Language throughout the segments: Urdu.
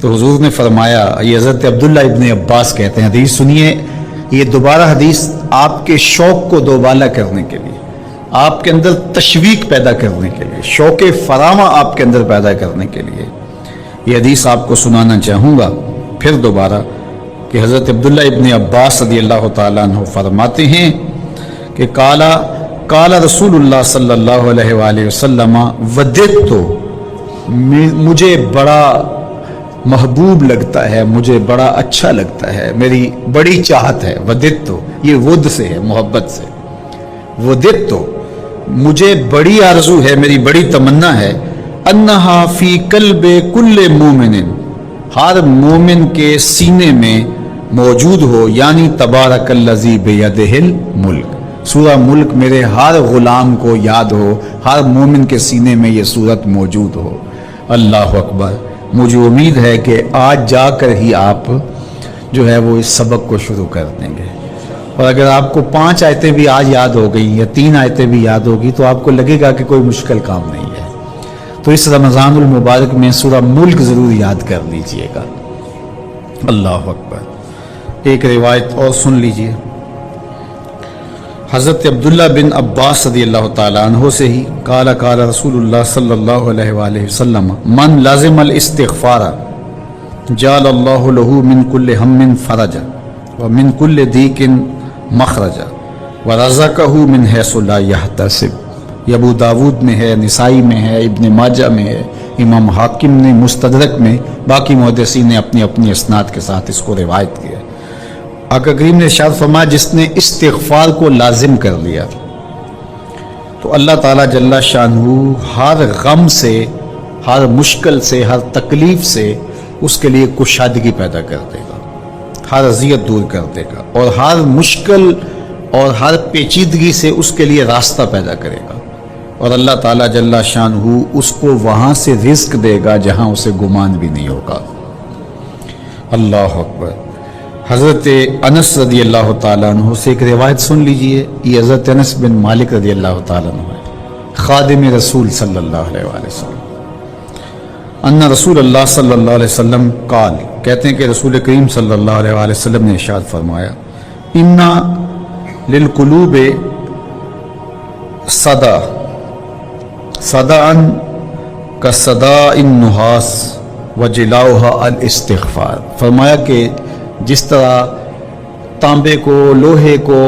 تو حضور نے فرمایا، یہ حضرت عبداللہ ابن عباس کہتے ہیں، حدیث سنیے، یہ دوبارہ حدیث آپ کے شوق کو دوبالا کرنے کے لیے، آپ کے اندر تشویق پیدا کرنے کے لیے، شوق فراواں آپ کے اندر پیدا کرنے کے لیے یہ حدیث آپ کو سنانا چاہوں گا پھر دوبارہ، کہ حضرت عبداللہ ابن عباس رضی اللہ تعالیٰ عنہ فرماتے ہیں کہ قال رسول اللہ صلی اللہ علیہ وآلہ وسلم وددت، مجھے بڑا محبوب لگتا ہے، مجھے بڑا اچھا لگتا ہے، میری بڑی چاہت ہے، وددت یہ ود سے ہے، محبت سے، وددت مجھے بڑی آرزو ہے، میری بڑی تمنا ہے، انہا فی قلب کل مومن، ہر مومن کے سینے میں موجود ہو، یعنی تبارک الذی بیدہ الملک، سورہ ملک میرے ہر غلام کو یاد ہو، ہر مومن کے سینے میں یہ سورت موجود ہو۔ اللہ اکبر، مجھے امید ہے کہ آج جا کر ہی آپ جو ہے وہ اس سبق کو شروع کر دیں گے، اور اگر آپ کو 5 آیتیں بھی آج یاد ہو گئی یا 3 آیتیں بھی یاد ہوگی تو آپ کو لگے گا کہ کوئی مشکل کام نہیں ہے۔ تو اس رمضان المبارک میں سورہ ملک ضرور یاد کر لیجئے گا۔ اللہ اکبر۔ ایک روایت اور سن لیجئے، حضرت عبداللہ بن عباس رضی اللہ تعالیٰ عنہ سے ہی، قال رسول اللہ صلی اللہ علیہ وآلہ وسلم من لازم الاستغفار جعل اللہ له من کل ہم فرجا ومن کل ضیق مخرجا ورزقہ من حیث لا یحتسب۔ یہ ابو داود میں ہے، نسائی میں ہے، ابن ماجہ میں ہے، امام حاکم نے مستدرک میں، باقی محدثین نے اپنی اپنی اسناد کے ساتھ اس کو روایت کیا ہے۔ آقا کریم نے ارشاد فرمایا، جس نے استغفار کو لازم کر لیا تو اللہ تعالیٰ جل شانہ ہر غم سے، ہر مشکل سے، ہر تکلیف سے اس کے لیے کشادگی پیدا کر دے گا، ہر اذیت دور کر دے گا، اور ہر مشکل اور ہر پیچیدگی سے اس کے لیے راستہ پیدا کرے گا، اور اللہ تعالیٰ جل شانہ اس کو وہاں سے رزق دے گا جہاں اسے گمان بھی نہیں ہوگا۔ اللہ اکبر۔ حضرت انس رضی اللہ تعالیٰ عنہ سے ایک روایت سن لیجئے، یہ حضرت انس بن مالک رضی اللہ تعالیٰ عنہ ہے، خادم رسول صلی اللہ علیہ وآلہ وسلم، ان رسول اللہ صلی اللہ علیہ وسلم قال، کہتے ہیں کہ رسول کریم صلی اللہ علیہ وآلہ وسلم نے ارشاد فرمایا، انا للقلوب صدا صداً کصداء النحاس وجلاؤها الاستغفار۔ فرمایا کہ جس طرح تانبے کو، لوہے کو،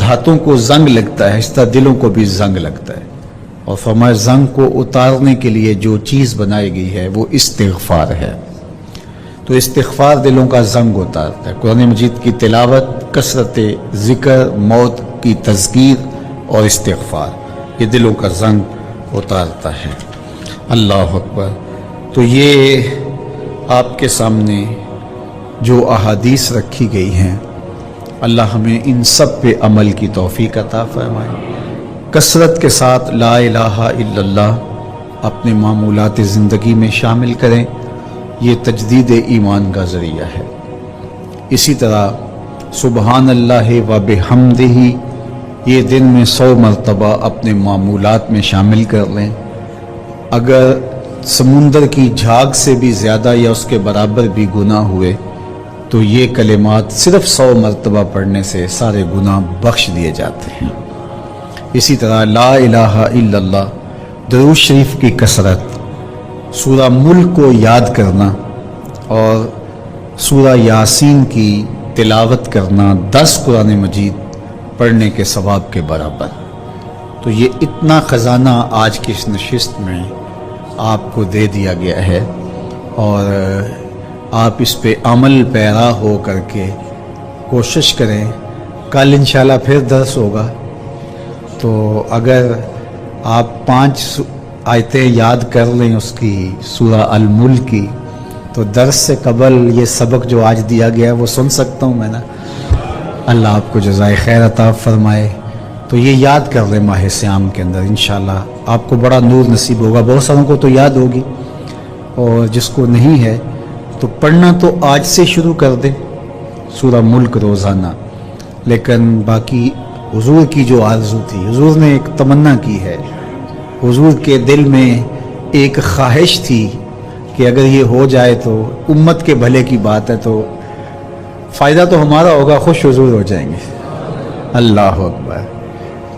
دھاتوں کو زنگ لگتا ہے، اس طرح دلوں کو بھی زنگ لگتا ہے، اور فرمایا زنگ کو اتارنے کے لیے جو چیز بنائی گئی ہے وہ استغفار ہے۔ تو استغفار دلوں کا زنگ اتارتا ہے۔ قرآن مجید کی تلاوت، کثرت ذکر، موت کی تذکیر اور استغفار، یہ دلوں کا زنگ اتارتا ہے۔ اللہ اکبر۔ تو یہ آپ کے سامنے جو احادیث رکھی گئی ہیں، اللہ ہمیں ان سب پہ عمل کی توفیق عطا فرمائے۔ کثرت کے ساتھ لا الہ الا اللہ اپنے معمولات زندگی میں شامل کریں، یہ تجدید ایمان کا ذریعہ ہے۔ اسی طرح سبحان اللہ و بحمدہ یہ دن میں 100 مرتبہ اپنے معمولات میں شامل کر لیں۔ اگر سمندر کی جھاگ سے بھی زیادہ یا اس کے برابر بھی گناہ ہوئے تو یہ کلمات صرف 100 مرتبہ پڑھنے سے سارے گناہ بخش دیے جاتے ہیں۔ اسی طرح لا الہ الا اللہ، درود شریف کی کثرت، سورہ ملک کو یاد کرنا اور سورہ یاسین کی تلاوت کرنا 10 قرآن مجید پڑھنے کے ثواب کے برابر۔ تو یہ اتنا خزانہ آج کی اس نشست میں آپ کو دے دیا گیا ہے، اور آپ اس پہ عمل پیرا ہو کر کے کوشش کریں۔ کل انشاءاللہ پھر درس ہوگا، تو اگر آپ 5 آیتیں یاد کر لیں اس کی، سورہ الملک کی، تو درس سے قبل یہ سبق جو آج دیا گیا ہے وہ سن سکتا ہوں میں نا۔ اللہ آپ کو جزائے خیر عطا فرمائے۔ تو یہ یاد کر لیں ماہ صیام کے اندر، انشاءاللہ آپ کو بڑا نور نصیب ہوگا۔ بہت ساروں کو تو یاد ہوگی، اور جس کو نہیں ہے تو پڑھنا تو آج سے شروع کر دیں سورہ ملک روزانہ۔ لیکن باقی حضور کی جو آرزو تھی، حضور نے ایک تمنا کی ہے، حضور کے دل میں ایک خواہش تھی کہ اگر یہ ہو جائے تو امت کے بھلے کی بات ہے، تو فائدہ تو ہمارا ہوگا، خوش حضور ہو جائیں گے۔ اللہ اکبر۔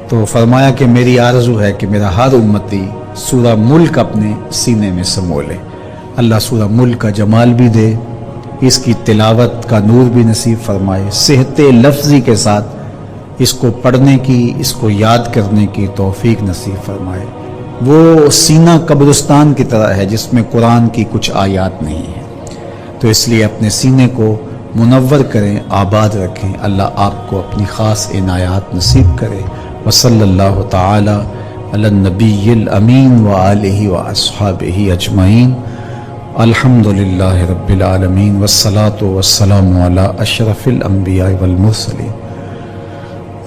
تو فرمایا کہ میری آرزو ہے کہ میرا ہر امتی سورہ ملک اپنے سینے میں سمو لے۔ اللہ سورہ ملک کا جمال بھی دے، اس کی تلاوت کا نور بھی نصیب فرمائے، صحت لفظی کے ساتھ اس کو پڑھنے کی، اس کو یاد کرنے کی توفیق نصیب فرمائے۔ وہ سینہ قبرستان کی طرح ہے جس میں قرآن کی کچھ آیات نہیں ہیں، تو اس لیے اپنے سینے کو منور کریں، آباد رکھیں۔ اللہ آپ کو اپنی خاص عنایات نصیب کرے۔ وصلی اللہ تعالی علی النبی الامین وآلہ واصحابہ اجمعین۔ الحمدللہ رب العالمین والصلاة والسلام علی اشرف الانبیاء والمرسلین۔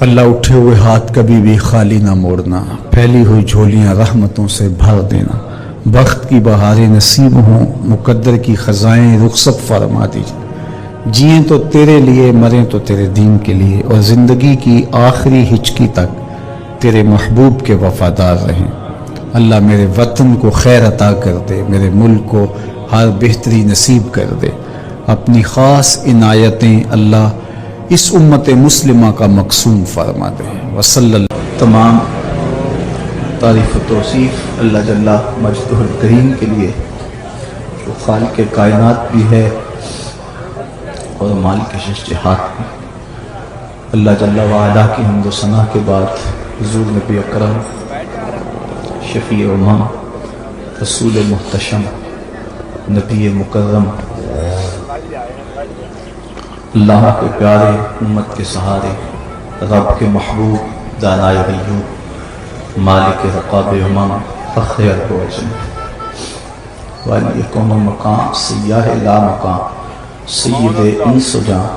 اللہ اٹھے ہوئے ہاتھ کبھی بھی خالی نہ موڑنا، پھیلی ہوئی جھولیاں رحمتوں سے بھر دینا، بخت کی بہاریں نصیب ہوں، مقدر کی خزائیں رخصت فرما دیجیے۔ جئیں تو تیرے لیے، مریں تو تیرے دین کے لیے، اور زندگی کی آخری ہچکی تک تیرے محبوب کے وفادار رہیں۔ اللہ میرے وطن کو خیر عطا کر دے، میرے ملک کو ہر بہتری نصیب کر دے۔ اپنی خاص عنایتیں اللہ اس امت مسلمہ کا مقسوم فرما دے۔ وصلی اللہ۔ تمام تعریف و توصیف اللہ جل مجدہ الکریم کے لیے، جو خالق کائنات بھی ہے اور مالک شجاعت بھی۔ اللہ جل وعلا کی حمد و ثنا کے بعد حضور نبی اکرم شفیع امم، رسول محتشم، نبی مکرم، اللہ کے پیارے، امت کے سہارے، رب کے محبوب، دانائے غیوب، مالک رقاب امم، فخر ارب و عجم، والی کون و مقام، سیاہ لا مقام، سید انس و جان،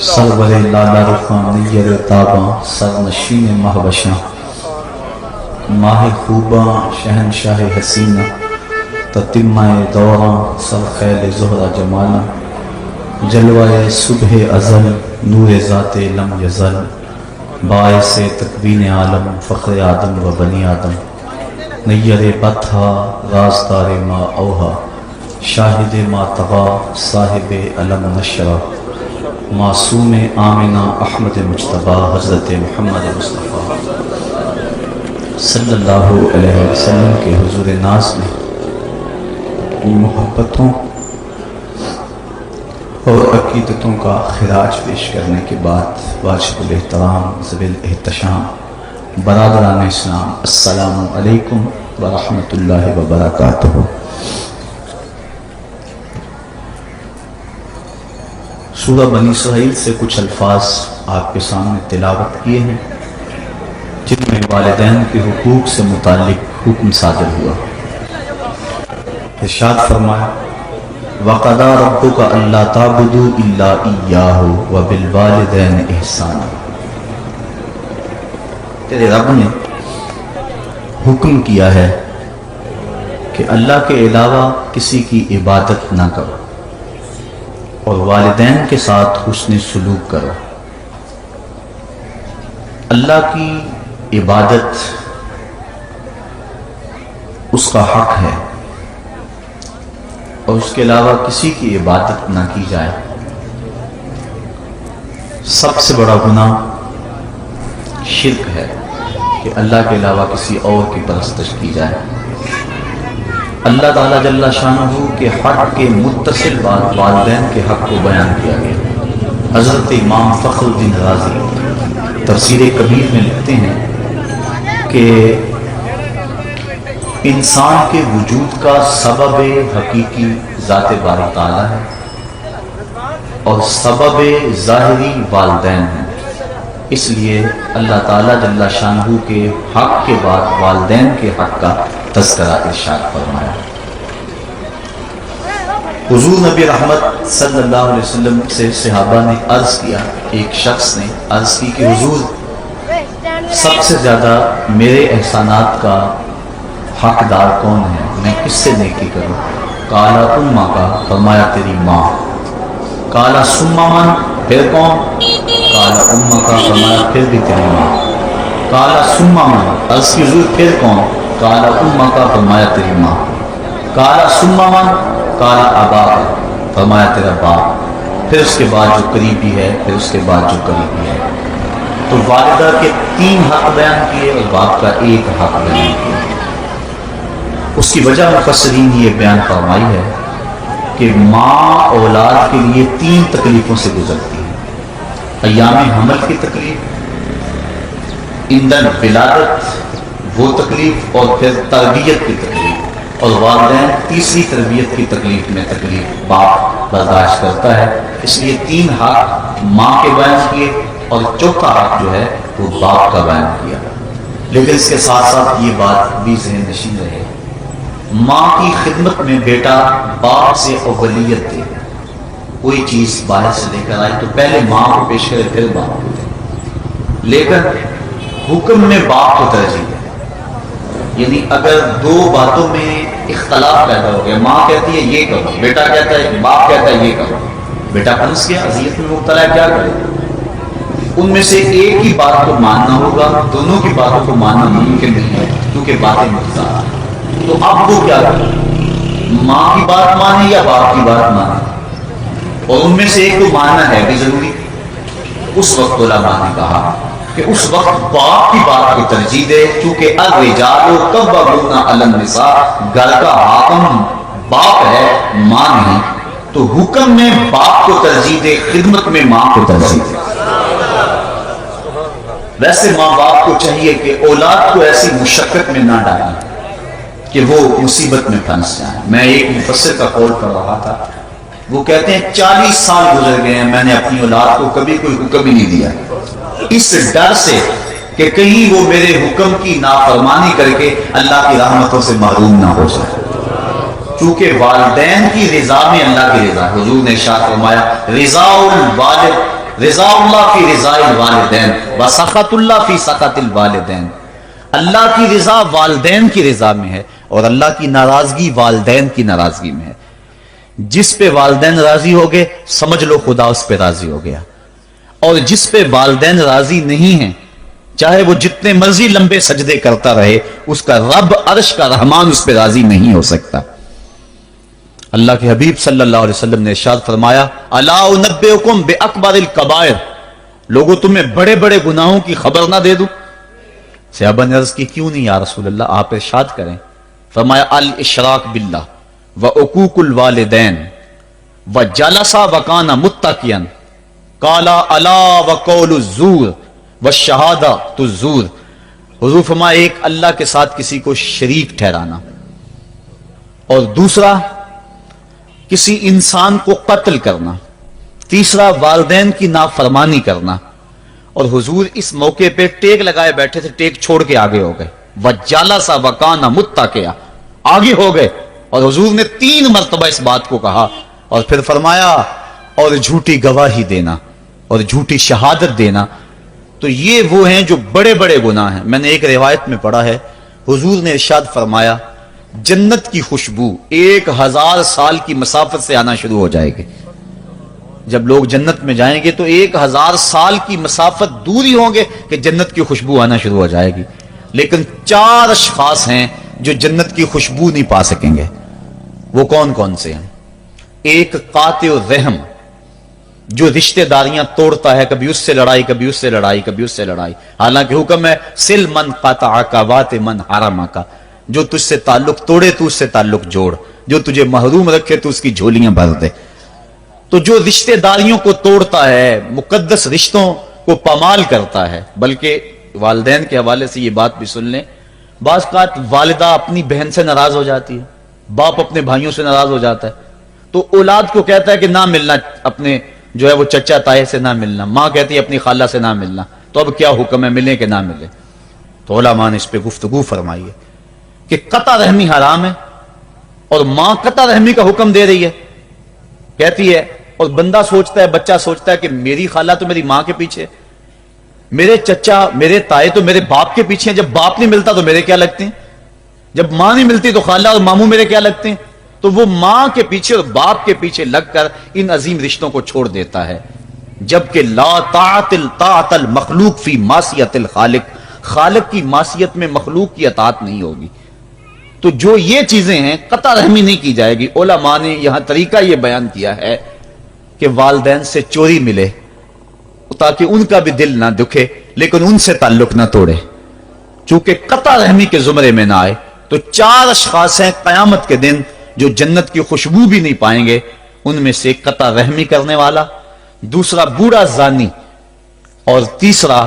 سرور لالا رخان، نیر تاباں، سرنشین مہوشاں، ماہ خوباں، شہنشاہ حسینہ، تتمہ دوراں، سرخیل زہرہ جمالہ، جلوہ صبح ازل، نور ذات لم یزل، باعث تکوین عالم، فخر آدم و بنی آدم، نیر بطھا، رازدار ما اوہا، شاہد ما طغا، صاحب علم نشرہ، معصوم آمنہ احمد مجتبی، حضرت محمد مصطفیٰ صلی اللہ علیہ وسلم کے حضور ناز میں اپنی محبتوں اور عقیدتوں کا خراج پیش کرنے کے بعد واجب الاحترام ذوی الاحتشام برادران اسلام، السلام علیکم ورحمۃ اللہ وبرکاتہ۔ سورہ بنی اسرائیل سے کچھ الفاظ آپ کے سامنے تلاوت کیے ہیں، جن میں والدین کے حقوق سے متعلق حکم صادر ہوا۔ ارشاد فرمایا، وَقَضَىٰ رَبُّكَ أَلَّا تَعْبُدُوا إِلَّا إِيَّاهُ وَبِالْوَالِدَيْنِ إِحْسَانًا۔ تیرے رب نے حکم کیا ہے کہ اللہ کے علاوہ کسی کی عبادت نہ کرو اور والدین کے ساتھ حسن سلوک کرو۔ اللہ کی عبادت اس کا حق ہے، اور اس کے علاوہ کسی کی عبادت نہ کی جائے۔ سب سے بڑا گناہ شرک ہے کہ اللہ کے علاوہ کسی اور کی پرستش کی جائے۔ اللہ تعالیٰ جل شانہ کے حق کے متصل بعد والدین کے حق کو بیان کیا گیا۔ حضرت امام فخر الدین رازی تفسیر کبیر میں لکھتے ہیں کہ انسان کے وجود کا سبب حقیقی ذات باری تعالیٰ ہے اور سبب ظاہری والدین ہیں، اس لیے اللہ تعالیٰ جل شانہ کے حق کے بعد والدین کے حق کا تذکرہ ارشاد فرمایا۔ حضور نبی رحمت صلی اللہ علیہ وسلم سے صحابہ نے عرض کیا، ایک شخص نے عرض کی کہ حضور سب سے زیادہ میرے احسانات کا حقدار کون ہے، میں کس سے نیکی کروں؟ قال امہ کا، فرمایا تیری ماں۔ قال ثم من، پھر کون؟ قال امہ کا، فرمایا پھر بھی تیری ماں۔ قال ثم من، عرض کی حضور پھر کون؟ قال امہ کا، فرمایا تیری ماں۔ کالا سمما کالا آبا، فرمایا تیرا باپ، پھر اس کے بعد جو قریبی ہے، پھر اس کے بعد جو قریبی ہے۔ تو والدہ کے 3 حق بیان کیے اور باپ کا 1 حق بیان کیا۔ اس کی وجہ مفسرین نے یہ بیان فرمائی ہے کہ ماں اولاد کے لیے 3 تکلیفوں سے گزرتی ہے: ایام حمل کی تکلیف، ایندھن ولادت وہ تکلیف، اور پھر تربیت کی تکلیف، اور والدین تیسری تربیت کی تکلیف میں تکلیف باپ برداشت کرتا ہے۔ اس لیے 3 حق ماں کے بیان کیے اور 4تھا حق جو ہے وہ باپ کا بیان کیا۔ لیکن اس کے ساتھ ساتھ یہ بات بھی ذہن نشین رہے، ماں کی خدمت میں بیٹا باپ سے اولویت دے، کوئی چیز باہر سے لے کر آئے تو پہلے ماں کو پیش کرے پھر باپ کو دے، لیکن حکم میں باپ کو ترجیح دے۔ یعنی اگر 2 باتوں میں اختلاف پیدا ہو گیا، ماں کہتی ہے یہ کرو، بیٹا کہتا ہے، باپ کہتا ہے یہ کرو، بیٹا پھنس گیا، اذیت میں مبتلا ہے، کیا کرے؟ ان میں سے ایک ہی بات کو ماننا ہوگا، دونوں کی باتوں کو ماننا ممکن نہیں ہے کیونکہ باتیں مختلف ہیں۔ تو اب وہ کیا کرے؟ ماں کی بات مانے یا باپ کی بات مانے؟ اور ان میں سے ایک کو ماننا ہے بھی ضروری۔ اس وقت علماء نے کہا کہ اس وقت باپ کی بات کو ترجیح دے، کیونکہ الرجال قوامون علی النساء، گھر کا حاکم باپ ہے، ماں نہیں، تو حکم میں باپ کو ترجیح دے، خدمت میں ماں کو ترجیح دے۔ ویسے ماں باپ کو چاہیے کہ اولاد کو ایسی مشقت میں نہ ڈالیں کہ وہ مصیبت میں پھنس جائیں۔ میں ایک مفسر کا قول پڑھ رہا تھا، وہ کہتے ہیں 40 سال گزر گئے ہیں، میں نے اپنی اولاد کو کبھی کوئی حکم ہی نہیں دیا، اس ڈر سے کہ کہیں وہ میرے حکم کی نافرمانی کر کے اللہ کی رحمتوں سے محروم نہ ہو جائے۔ چونکہ والدین کی رضا میں اللہ کی رضا، حضور نے ارشاد فرمایا رضا الوالد، رضا اللہ فی رضا الوالدین وسخط اللہ فی سخط الوالدین۔ اللہ کی رضا والدین کی رضا میں ہے اور اللہ کی ناراضگی والدین کی ناراضگی میں ہے۔ جس پہ والدین راضی ہو گئے سمجھ لو خدا اس پہ راضی ہو گیا، اور جس پہ والدین راضی نہیں ہیں چاہے وہ جتنے مرضی لمبے سجدے کرتا رہے، اس کا رب عرش کا رحمان اس پہ راضی نہیں ہو سکتا۔ اللہ کے حبیب صلی اللہ علیہ وسلم نے ارشاد فرمایا الا انبئکم باکبر الکبائر، لوگوں تمہیں بڑے بڑے گناہوں کی خبر نہ دے دوں؟ صحابہ نے عرض کی کیوں نہیں یا رسول اللہ، آپ ارشاد کریں۔ فرمایا الاشراک باللہ وعقوق الوالدین وجلس وکان متکئا قال الا وقول الزور والشہادۃ الزور۔ حضور فرمایا ایک اللہ کے ساتھ کسی کو شریک ٹھہرانا، اور دوسرا کسی انسان کو قتل کرنا، تیسرا والدین کی نافرمانی کرنا۔ اور حضور اس موقع پہ ٹیک لگائے بیٹھے تھے، ٹیک چھوڑ کے آگے ہو گئے، وجلس وکان متکئا، آگے ہو گئے، اور حضور نے 3 مرتبہ اس بات کو کہا، اور پھر فرمایا اور جھوٹی گواہی دینا اور جھوٹی شہادت دینا۔ تو یہ وہ ہیں جو بڑے بڑے گناہ ہیں۔ میں نے ایک روایت میں پڑھا ہے حضور نے ارشاد فرمایا جنت کی خوشبو 1000 سال کی مسافت سے آنا شروع ہو جائے گی۔ جب لوگ جنت میں جائیں گے تو 1000 سال کی مسافت دوری ہوں گے کہ جنت کی خوشبو آنا شروع ہو جائے گی، لیکن 4 اشخاص ہیں جو جنت کی خوشبو نہیں پا سکیں گے۔ وہ کون کون سے ہیں؟ ایک قاطع الرحم، جو رشتہ داریاں توڑتا ہے، کبھی اس سے لڑائی، کبھی اس سے لڑائی، کبھی اس سے لڑائی، حالانکہ حکم ہے سل من قطعک وات من حرمک، جو تجھ سے تعلق توڑے تو اس سے تعلق جوڑ، جو تجھے محروم رکھے تو اس کی جھولیاں بھر دے۔ تو جو رشتہ داریوں کو توڑتا ہے، مقدس رشتوں کو پامال کرتا ہے، بلکہ والدین کے حوالے سے یہ بات بھی سن لیں، بعض اوقات والدہ اپنی بہن سے ناراض ہو جاتی ہے، باپ اپنے بھائیوں سے ناراض ہو جاتا ہے، تو اولاد کو کہتا ہے کہ نہ ملنا، اپنے جو ہے وہ چچا تائے سے نہ ملنا، ماں کہتی ہے اپنی خالہ سے نہ ملنا، تو اب کیا حکم ہے، ملے کہ نہ ملے؟ تو علماء نے اس پہ گفتگو فرمائی ہے کہ قطع رحمی حرام ہے، اور ماں قطع رحمی کا حکم دے رہی ہے، کہتی ہے، اور بندہ سوچتا ہے، بچہ سوچتا ہے کہ میری خالہ تو میری ماں کے پیچھے، میرے چچا میرے تائے تو میرے باپ کے پیچھے ہیں، جب باپ نہیں ملتا تو میرے کیا لگتے ہیں، جب ماں نہیں ملتی تو خالہ اور ماموں میرے کیا لگتے ہیں؟ تو وہ ماں کے پیچھے اور باپ کے پیچھے لگ کر ان عظیم رشتوں کو چھوڑ دیتا ہے، جبکہ لا طاعت المخلوق فی معصیت الخالق، خالق کی معصیت میں مخلوق کی اطاعت نہیں ہوگی۔ تو جو یہ چیزیں ہیں قطع رحمی نہیں کی جائے گی. علماء نے یہاں طریقہ یہ بیان کیا ہے کہ والدین سے چوری ملے تاکہ ان کا بھی دل نہ دکھے لیکن ان سے تعلق نہ توڑے. چونکہ قطع رحمی کے زمرے میں نہ آئے تو 4 اشخاص ہیں قیامت کے دن جو جنت کی خوشبو بھی نہیں پائیں گے. ان میں سے قطع رحمی کرنے والا، دوسرا بوڑھا زانی، اور تیسرا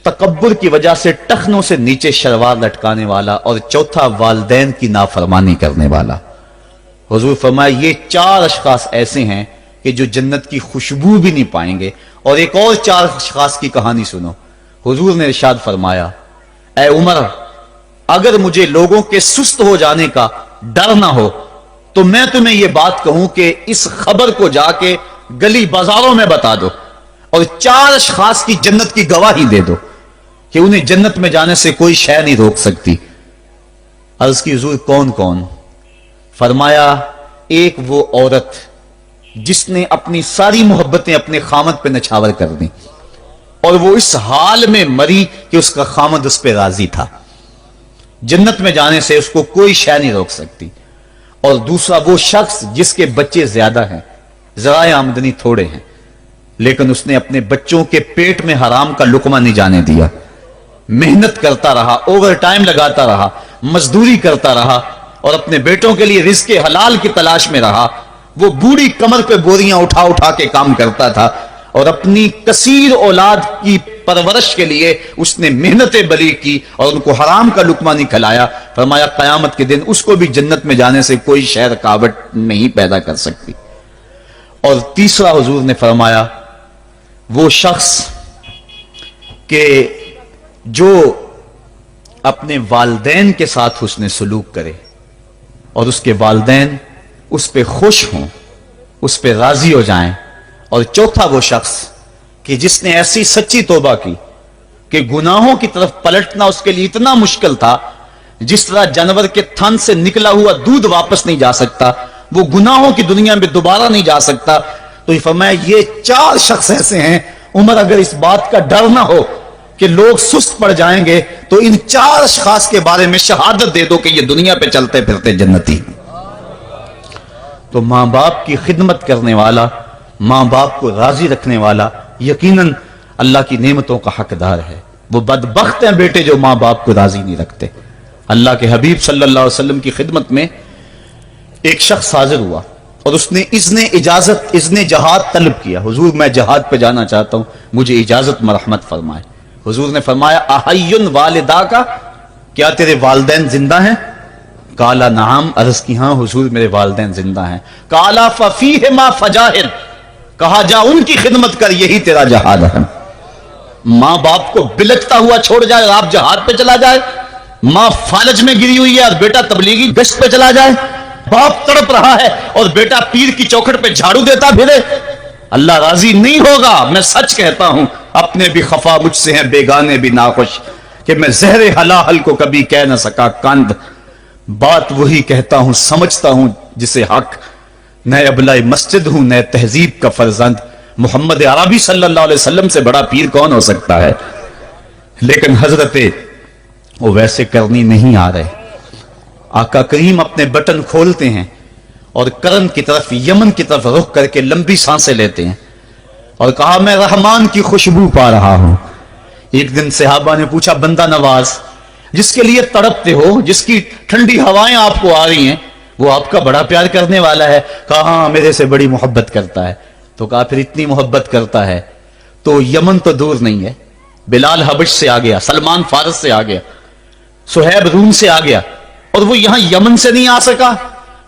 تکبر کی وجہ سے ٹخنوں سے نیچے شلوار لٹکانے والا، اور چوتھا والدین کی نافرمانی کرنے والا. حضور فرمایا یہ 4 اشخاص ایسے ہیں کہ جو جنت کی خوشبو بھی نہیں پائیں گے. اور ایک اور 4 اشخاص کی کہانی سنو. حضور نے ارشاد فرمایا اے عمر اگر مجھے لوگوں کے سست ہو جانے کا ڈر نہ ہو تو میں تمہیں یہ بات کہوں کہ اس خبر کو جا کے گلی بازاروں میں بتا دو اور 4 اشخاص کی جنت کی گواہی دے دو کہ انہیں جنت میں جانے سے کوئی شے نہیں روک سکتی. عرض کی حضور کون کون؟ فرمایا ایک وہ عورت جس نے اپنی ساری محبتیں اپنے خامد پہ نچھاور کر دیں اور وہ اس حال میں مری کہ اس کا خامد اس پہ راضی تھا، جنت میں جانے سے اس کو کوئی شے نہیں روک سکتی. اور دوسرا وہ شخص جس کے بچے زیادہ ہیں، ذرائع آمدنی تھوڑے ہیں، لیکن اس نے اپنے بچوں کے پیٹ میں حرام کا لقمہ نہیں جانے دیا، محنت کرتا رہا، اوور ٹائم لگاتا رہا، مزدوری کرتا رہا اور اپنے بیٹوں کے لیے رزق حلال کی تلاش میں رہا. وہ بوڑھی کمر پہ بوریاں اٹھا اٹھا کے کام کرتا تھا اور اپنی کثیر اولاد کی پرورش کے لیے اس نے محنتیں بلی کی اور ان کو حرام کا لقمہ نہیں کھلایا. فرمایا قیامت کے دن اس کو بھی جنت میں جانے سے کوئی شے رکاوٹ نہیں پیدا کر سکتی. اور تیسرا حضور نے فرمایا وہ شخص کہ جو اپنے والدین کے ساتھ حسن سلوک کرے اور اس کے والدین اس پہ خوش ہوں، اس پہ راضی ہو جائیں. اور چوتھا وہ شخص کہ جس نے ایسی سچی توبہ کی کہ گناہوں کی طرف پلٹنا اس کے لیے اتنا مشکل تھا جس طرح جانور کے تھن سے نکلا ہوا دودھ واپس نہیں جا سکتا، وہ گناہوں کی دنیا میں دوبارہ نہیں جا سکتا. تو یہ فرمایا یہ 4 شخص ایسے ہیں عمر اگر اس بات کا ڈر نہ ہو کہ لوگ سست پڑ جائیں گے تو ان 4 اشخاص کے بارے میں شہادت دے دو کہ یہ دنیا پہ چلتے پھرتے جنتی. تو ماں باپ کی خدمت کرنے والا، ماں باپ کو راضی رکھنے والا یقیناً اللہ کی نعمتوں کا حقدار ہے. وہ بدبخت ہیں بیٹے جو ماں باپ کو راضی نہیں رکھتے. اللہ کے حبیب صلی اللہ علیہ وسلم کی خدمت میں ایک شخص حاضر ہوا اور اس نے اذن جہاد طلب کیا. حضور میں جہاد پہ جانا چاہتا ہوں، مجھے اجازت مرحمت فرمائے. حضور نے فرمایا احی والدا کا، کیا تیرے والدین زندہ ہیں؟ کالا نعم. عرض کی ہاں حضور میرے والدین زندہ ہیں. کالا ففیہما فجاہد، کہا جا ان کی خدمت کر، یہی تیرا جہاد ہے. ماں باپ کو بلکتا ہوا چھوڑ جائے اور آپ جہاد پہ چلا جائے، ماں فالج میں گری ہوئی ہے اور بیٹا تبلیغی گشت پہ چلا جائے، باپ تڑپ رہا ہے اور بیٹا پیر کی چوکھٹ پہ جھاڑو دیتا پھرے، اللہ راضی نہیں ہوگا. میں سچ کہتا ہوں اپنے بھی خفا مجھ سے ہیں بیگانے بھی ناخوش کہ میں زہر حلاحل کو کبھی کہہ نہ سکا کند. بات وہی کہتا ہوں سمجھتا ہوں جسے حق، نئے ابلہ مسجد ہوں نئے تہذیب کا فرزند. محمد عربی صلی اللہ علیہ وسلم سے بڑا پیر کون ہو سکتا ہے؟ لیکن حضرت وہ ویسے کرنی نہیں آ رہے. آقا کریم اپنے بٹن کھولتے ہیں اور کرن کی طرف، یمن کی طرف رخ کر کے لمبی سانسیں لیتے ہیں اور کہا میں رحمان کی خوشبو پا رہا ہوں. ایک دن صحابہ نے پوچھا بندہ نواز جس کے لیے تڑپتے ہو، جس کی ٹھنڈی ہوائیں آپ کو آ رہی ہیں، وہ آپ کا بڑا پیار کرنے والا ہے. کہا ہاں میرے سے بڑی محبت کرتا ہے. تو کہا پھر اتنی محبت کرتا ہے تو یمن تو دور نہیں ہے، بلال حبش سے آ گیا، سلمان فارس سے آ گیا، سہیب روم سے آ گیا اور وہ یہاں یمن سے نہیں آ سکا.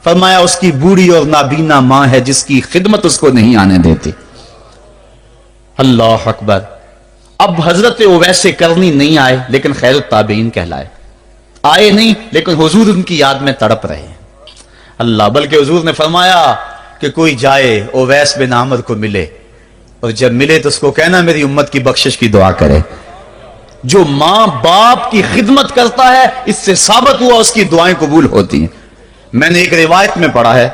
فرمایا اس کی بوڑھی اور نابینا ماں ہے جس کی خدمت اس کو نہیں آنے دیتی. اللہ اکبر. اب حضرت اویس کرنی نہیں آئے لیکن خیر التابعین کہلائے. آئے نہیں لیکن حضور ان کی یاد میں تڑپ رہے. اللہ، بلکہ حضور نے فرمایا کہ کوئی جائے اویس بن عامر کو ملے اور جب ملے تو اس کو کہنا میری امت کی بخشش کی دعا کرے. جو ماں باپ کی خدمت کرتا ہے اس سے ثابت ہوا اس کی دعائیں قبول ہوتی ہیں. میں نے ایک روایت میں پڑھا ہے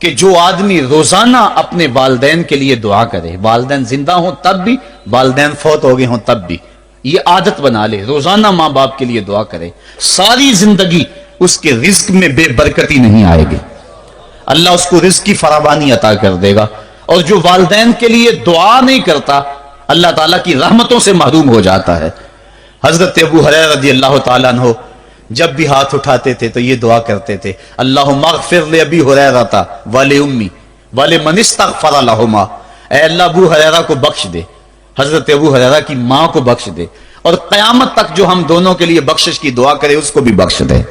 کہ جو آدمی روزانہ اپنے والدین کے لیے دعا کرے، والدین زندہ ہوں تب بھی، والدین فوت ہو گئے ہوں تب بھی، یہ عادت بنا لے روزانہ ماں باپ کے لیے دعا کرے، ساری زندگی اس کے رزق میں بے برکتی نہیں آئے گی، اللہ اس کو رزق کی فراوانی عطا کر دے گا۔ اور جو والدین کے لیے دعا نہیں کرتا اللہ تعالیٰ کی رحمتوں سے محروم ہو جاتا ہے۔ حضرت ابو ہریرہ رضی اللہ تعالیٰ عنہ جب بھی ہاتھ اٹھاتے تھے تو یہ دعا کرتے تھے، اللہم اغفر لابی ہریرہ ولامی ولمن استغفر لہما، اے اللہ ابو ہریرہ کو بخش دے، حضرت ابو ہریرہ کی ماں کو بخش دے، اور قیامت تک جو ہم دونوں کے لیے بخشش کی دعا کرے اس کو بھی بخش دے۔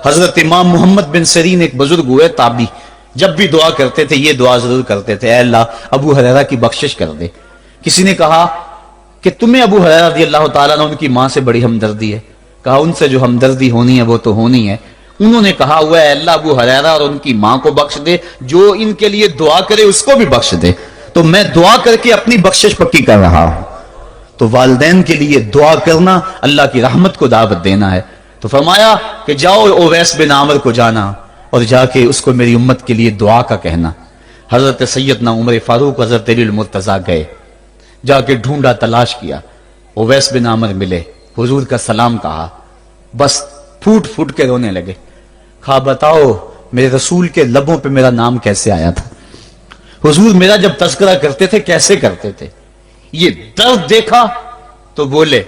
حضرت امام محمد بن سیرین ایک بزرگ ہوئے تابعی، جب بھی دعا کرتے تھے یہ دعا ضرور کرتے تھے، اے اللہ ابو ہریرہ کی بخشش کر دے۔ کسی نے کہا کہ تمہیں ابو ہریرہ رضی اللہ تعالیٰ عنہ ان کی ماں سے بڑی ہمدردی ہے؟ کہا ان سے جو ہمدردی ہونی ہے وہ تو ہونی ہے۔ انہوں نے کہا ہوا ہے اللہ ابو ہریرہ اور ان کی ماں کو بخش دے، جو ان کے لیے دعا کرے اس کو بھی بخش دے۔ تو میں دعا کر کے اپنی بخشش پکی کر رہا ہوں۔ تو والدین کے لیے دعا کرنا اللہ کی رحمت کو دعوت دینا ہے۔ تو فرمایا کہ جاؤ اویس بن عامر کو جانا اور جا کے اس کو میری امت کے لیے دعا کا کہنا۔ حضرت سیدنا عمر فاروق حضرت علی المرتضیٰ گئے، جا کے ڈھونڈا، تلاش کیا، اویس بن عامر ملے، حضور کا سلام کہا، بس پھوٹ پھوٹ کے رونے لگے۔ کہا بتاؤ میرے رسول کے لبوں پہ میرا نام کیسے آیا تھا؟ حضور میرا جب تذکرہ کرتے تھے کیسے کرتے تھے؟ یہ درد دیکھا تو بولے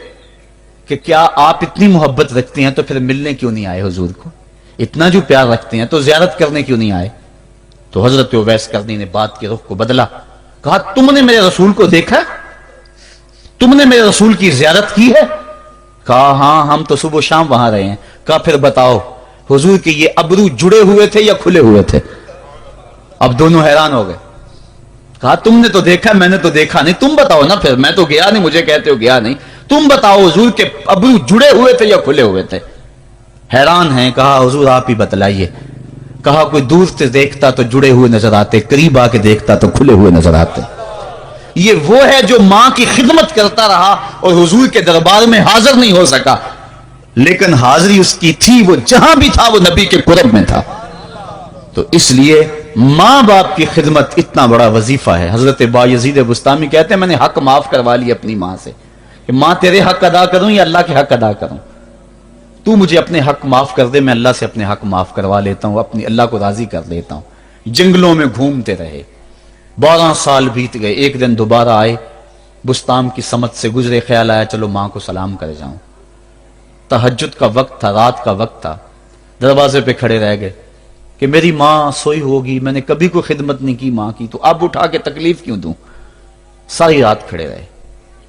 کہ کیا آپ اتنی محبت رکھتے ہیں تو پھر ملنے کیوں نہیں آئے حضور کو؟ اتنا جو پیار رکھتے ہیں تو زیارت کرنے کیوں نہیں آئے؟ تو حضرت اویس کرنی نے بات کے رخ کو بدلا، کہا تم نے میرے رسول کو دیکھا؟ تم نے میرے رسول کی زیارت کی ہے؟ کہا ہاں ہم تو صبح و شام وہاں رہے ہیں۔ کہا پھر بتاؤ حضور کے یہ ابرو جڑے ہوئے تھے یا کھلے ہوئے تھے؟ اب دونوں حیران ہو گئے۔ کہا تم نے تو دیکھا میں نے تو دیکھا نہیں، تم بتاؤ نا، پھر میں تو گیا نہیں، مجھے کہتے ہو گیا نہیں، تم بتاؤ حضور کے ابرو جڑے ہوئے تھے یا کھلے ہوئے تھے؟ حیران ہیں۔ کہا حضور آپ ہی بتلائیے۔ کہا کوئی دور سے دیکھتا تو جڑے ہوئے نظر آتے، قریب آ کے دیکھتا تو کھلے ہوئے نظر آتے۔ یہ وہ ہے جو ماں کی خدمت کرتا رہا اور حضور کے دربار میں حاضر نہیں ہو سکا، لیکن حاضری اس کی تھی، وہ جہاں بھی تھا وہ نبی کے قرب میں تھا۔ تو اس لیے ماں باپ کی خدمت اتنا بڑا وظیفہ ہے۔ حضرت بایزید بستامی کہتے ہیں میں نے حق معاف کروا لی اپنی ماں سے، کہ ماں تیرے حق ادا کروں یا اللہ کے حق ادا کروں؟ تو مجھے اپنے حق معاف کر دے، میں اللہ سے اپنے حق معاف کروا لیتا ہوں، اپنی اللہ کو راضی کر لیتا ہوں۔ جنگلوں میں گھومتے رہے، 12 سال بیت گئے، ایک دن دوبارہ آئے، بستام کی سمت سے گزرے، خیال آیا چلو ماں کو سلام کر جاؤں۔ تہجد کا وقت تھا، رات کا وقت تھا، دروازے پہ کھڑے رہ گئے کہ میری ماں سوئی ہوگی، میں نے کبھی کوئی خدمت نہیں کی ماں کی، تو اب اٹھا کے تکلیف کیوں دوں؟ ساری رات کھڑے رہے۔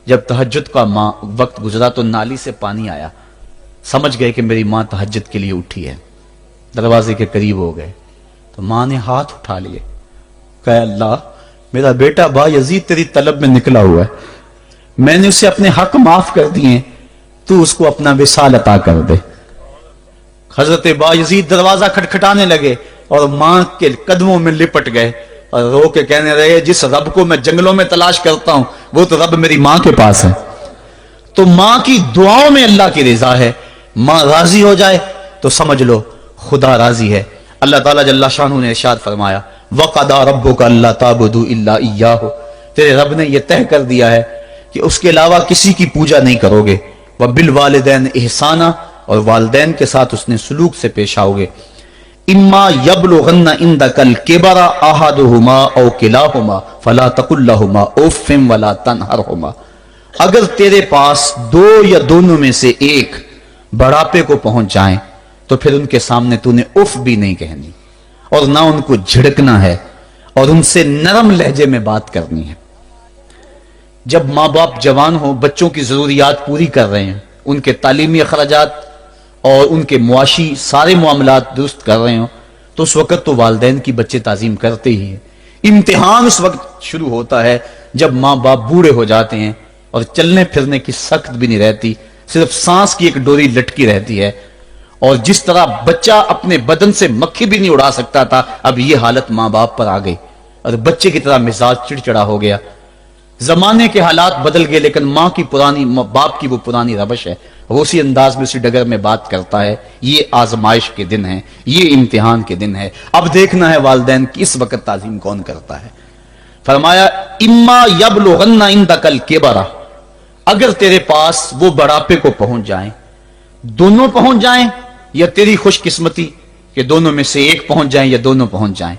جب تہجد کا وقت گزرا تو نالی سے پانی آیا، سمجھ گئے کہ میری ماں تہجد کے لیے اٹھی ہے، دروازے کے قریب ہو گئے تو ماں نے ہاتھ اٹھا لیے، کہا اللہ میرا بیٹا بایزید تیری طلب میں نکلا ہوا ہے، میں نے اسے اپنے حق معاف کر دیے، تو اس کو اپنا وصال عطا کر دے۔ حضرت بایزید دروازہ کھٹکھٹانے لگے اور ماں کے قدموں میں لپٹ گئے اور رو کے کہنے رہے جس رب کو میں جنگلوں میں تلاش کرتا ہوں وہ تو رب میری ماں کے پاس ہے۔ تو ماں کی دعاؤں میں اللہ کی رضا ہے، ماں راضی ہو جائے تو سمجھ لو خدا راضی ہے۔ اللہ تعالیٰ جل شانہ نے ارشاد فرمایا وَقَضَىٰ رَبُّكَ أَلَّا تَعْبُدُوا إِلَّا إِيَّاهُ، تیرے رب نے یہ طے کر دیا ہے کہ اس کے علاوہ کسی کی پوجا نہیں کرو گے، وَبِالْوَالِدَيْنِ إِحْسَانًا، اور والدین کے ساتھ اس نے سلوک سے پیش آؤ گے۔ اِمَّا يَبْلُغَنَّ عِندَكَ الْكِبَرَ أَحَدُهُمَا أَوْ كِلَاهُمَا فَلَا تَقُل لَّهُمَا أُفٍّ وَلَا تَنْهَرْهُمَا، اگر تیرے پاس دو یا دونوں میں سے ایک بڑھاپے کو پہنچ جائیں تو پھر ان کے سامنے تو نے اف بھی نہیں کہنی اور نہ ان کو جھڑکنا ہے اور ان سے نرم لہجے میں بات کرنی ہے۔ جب ماں باپ جوان ہوں، بچوں کی ضروریات پوری کر رہے ہیں، ان کے تعلیمی اخراجات اور ان کے معاشی سارے معاملات درست کر رہے ہوں، تو اس وقت تو والدین کی بچے تعظیم کرتے ہی ہیں۔ امتحان اس وقت شروع ہوتا ہے جب ماں باپ بوڑھے ہو جاتے ہیں اور چلنے پھرنے کی سخت بھی نہیں رہتی، صرف سانس کی ایک ڈوری لٹکی رہتی ہے، اور جس طرح بچہ اپنے بدن سے مکھی بھی نہیں اڑا سکتا تھا، اب یہ حالت ماں باپ پر آ گئی اور بچے کی طرح مزاج چڑچڑا ہو گیا۔ زمانے کے حالات بدل گئے لیکن ماں کی باپ کی وہ پرانی روش ہے، وہ اسی انداز میں اسی ڈگر میں بات کرتا ہے۔ یہ آزمائش کے دن ہیں، یہ امتحان کے دن ہے، اب دیکھنا ہے والدین کی اس وقت تعظیم کون کرتا ہے۔ فرمایا اما یبلغن عندک الکبر، اگر تیرے پاس وہ بڑھاپے کو پہنچ جائیں، دونوں پہنچ جائیں یا تیری خوش قسمتی کہ دونوں میں سے ایک پہنچ جائیں یا دونوں پہنچ جائیں،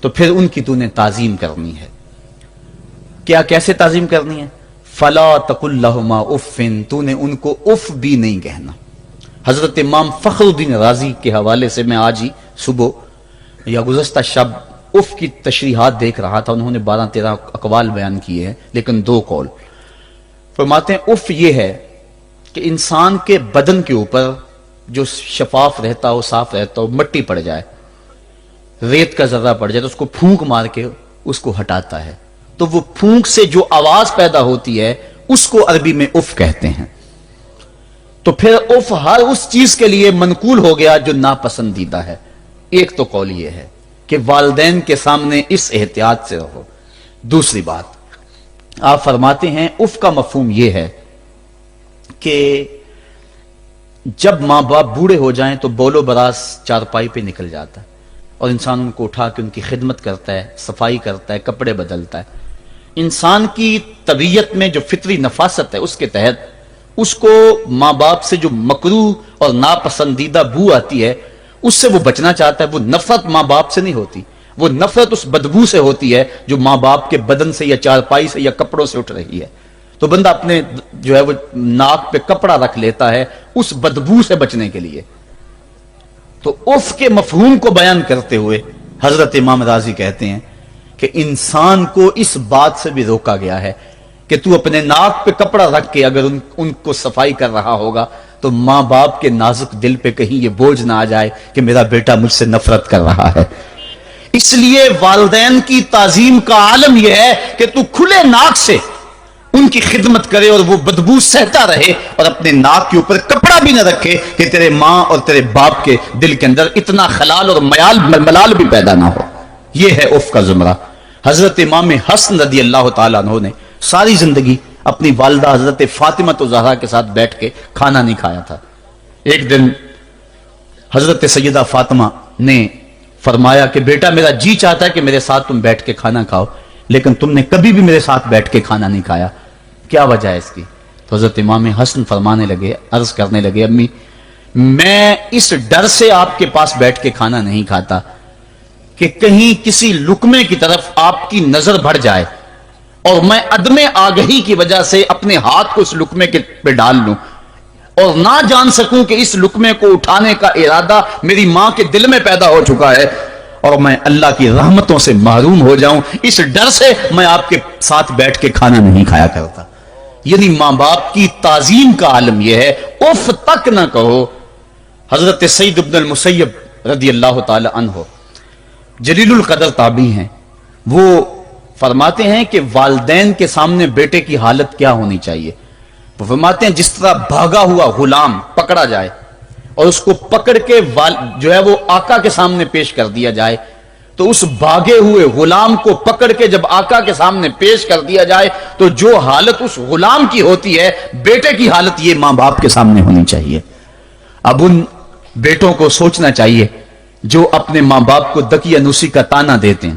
تو پھر ان کی تو نے تعظیم کرنی ہے۔ کیا کیسے تعظیم کرنی ہے؟ فلا تقل لہما اف، تو نے ان کو اف بھی نہیں کہنا۔ حضرت امام فخر الدین رازی کے حوالے سے میں آج ہی صبح یا گزشتہ شب اف کی تشریحات دیکھ رہا تھا، انہوں نے 12-13 اقوال بیان کیے ہیں، لیکن 2 قول فرماتے ہیں اف یہ ہے کہ انسان کے بدن کے اوپر جو شفاف رہتا ہو، صاف رہتا ہو، مٹی پڑ جائے، ریت کا ذرہ پڑ جائے تو اس کو پھونک مار کے اس کو ہٹاتا ہے، تو وہ پھونک سے جو آواز پیدا ہوتی ہے اس کو عربی میں اف کہتے ہیں۔ تو پھر اف ہر اس چیز کے لیے منقول ہو گیا جو ناپسندیدہ ہے۔ ایک تو قول یہ ہے کہ والدین کے سامنے اس احتیاط سے رہو۔ دوسری بات آپ فرماتے ہیں اف کا مفہوم یہ ہے کہ جب ماں باپ بوڑھے ہو جائیں تو بول و براز چارپائی پہ نکل جاتا ہے اور انسان ان کو اٹھا کے ان کی خدمت کرتا ہے، صفائی کرتا ہے، کپڑے بدلتا ہے۔ انسان کی طبیعت میں جو فطری نفاست ہے اس کے تحت اس کو ماں باپ سے جو مکروہ اور ناپسندیدہ بو آتی ہے اس سے وہ بچنا چاہتا ہے۔ وہ نفرت ماں باپ سے نہیں ہوتی، وہ نفرت اس بدبو سے ہوتی ہے جو ماں باپ کے بدن سے یا چارپائی سے یا کپڑوں سے اٹھ رہی ہے۔ تو بندہ اپنے جو ہے وہ ناک پہ کپڑا رکھ لیتا ہے اس بدبو سے بچنے کے لیے۔ تو اف کے مفہوم کو بیان کرتے ہوئے حضرت امام رازی کہتے ہیں کہ انسان کو اس بات سے بھی روکا گیا ہے کہ تو اپنے ناک پہ کپڑا رکھ کے اگر ان کو صفائی کر رہا ہوگا تو ماں باپ کے نازک دل پہ کہیں یہ بوجھ نہ آ جائے کہ میرا بیٹا مجھ سے نفرت کر رہا ہے۔ اس لیے والدین کی تعظیم کا عالم یہ ہے کہ تو کھلے ناک سے ان کی خدمت کرے اور وہ بدبو سہتا رہے اور اپنے ناک کے اوپر کپڑا بھی نہ رکھے کہ تیرے ماں اور تیرے باپ کے دل کے اندر اتنا خلال اور ملال بھی پیدا نہ ہو۔ یہ ہے اف کا زمرہ۔ حضرت امام حسن رضی اللہ تعالیٰ عنہ نے ساری زندگی اپنی والدہ حضرت فاطمہ زہرا کے ساتھ بیٹھ کے کھانا نہیں کھایا تھا۔ ایک دن حضرت سیدہ فاطمہ نے فرمایا کہ بیٹا میرا جی چاہتا ہے کہ میرے ساتھ تم بیٹھ کے کھانا کھاؤ، لیکن تم نے کبھی بھی میرے ساتھ بیٹھ کے کھانا نہیں کھایا، کیا وجہ ہے اس کی؟ تو حضرت امام حسن فرمانے لگے، عرض کرنے لگے امی میں اس ڈر سے آپ کے پاس بیٹھ کے کھانا نہیں کھاتا کہ کہیں کسی لقمے کی طرف آپ کی نظر بڑھ جائے اور میں عدم آگہی کی وجہ سے اپنے ہاتھ کو اس لقمے کے پہ ڈال لوں اور نہ جان سکوں کہ اس لقمے کو اٹھانے کا ارادہ میری ماں کے دل میں پیدا ہو چکا ہے اور میں اللہ کی رحمتوں سے محروم ہو جاؤں، اس ڈر سے میں آپ کے ساتھ بیٹھ کے کھانا نہیں کھایا کرتا۔ یعنی ماں باپ کی تعظیم کا عالم یہ ہے، اف تک نہ کہو۔ حضرت سعید بن المسیب رضی اللہ تعالی عنہ جلیل القدر تابعی ہیں، وہ فرماتے ہیں کہ والدین کے سامنے بیٹے کی حالت کیا ہونی چاہیے۔ وہ فرماتے ہیں جس طرح بھاگا ہوا غلام پکڑا جائے اور اس کو پکڑ کے جو ہے وہ آقا کے سامنے پیش کر دیا جائے، تو اس بھاگے ہوئے غلام کو پکڑ کے جب آقا کے سامنے پیش کر دیا جائے تو جو حالت اس غلام کی ہوتی ہے بیٹے کی حالت یہ ماں باپ کے سامنے ہونی چاہیے۔ اب ان بیٹوں کو سوچنا چاہیے جو اپنے ماں باپ کو دقیانوسی کا تانا دیتے ہیں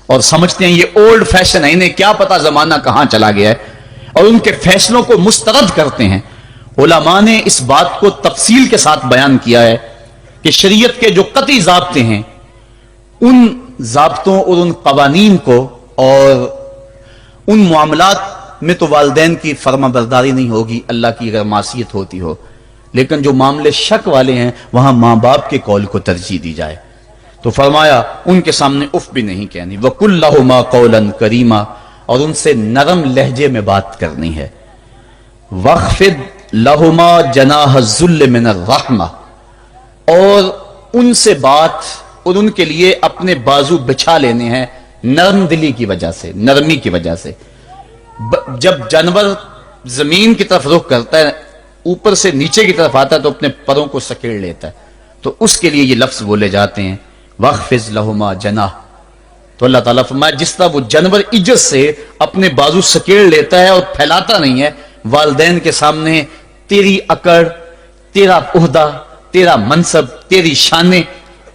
اور سمجھتے ہیں یہ اولڈ فیشن ہے، انہیں کیا پتا زمانہ کہاں چلا گیا ہے، اور ان کے فیصلوں کو مسترد کرتے ہیں۔ علماء نے اس بات کو تفصیل کے ساتھ بیان کیا ہے کہ شریعت کے جو قطعی ضابطے ہیں ان ضابطوں اور ان قوانین کو اور ان معاملات میں تو والدین کی فرما برداری نہیں ہوگی اللہ کی اگر معصیت ہوتی ہو، لیکن جو معاملے شک والے ہیں وہاں ماں باپ کے قول کو ترجیح دی جائے۔ تو فرمایا ان کے سامنے اف بھی نہیں کہنی، وَقُلْ لَهُمَا قَوْلًا كَرِيمًا، اور ان سے نرم لہجے میں بات کرنی ہے۔ وَاخْفِضْ لَهُمَا جَنَاحَ الذُّلِّ مِنَ الرَّحْمَةِ، اور ان سے بات اور ان کے لیے اپنے بازو بچھا لینے ہیں نرم دلی کی وجہ سے، نرمی کی وجہ سے۔ جب جانور زمین کی طرف رخ کرتا ہے اوپر سے نیچے کی طرف آتا ہے تو اپنے پروں کو سکیڑ لیتا ہے، تو اس کے لیے یہ لفظ بولے جاتے ہیں وَاخْفِضْ لَهُمَا جَنَاحَ۔ تو اللہ تعالیٰ فرمایا جس طرح وہ جانور عزت سے اپنے بازو سکیڑ لیتا ہے اور پھیلاتا نہیں ہے، والدین کے سامنے تیری اکڑ، تیرا عہدہ، تیرا منصب، تیری شانیں،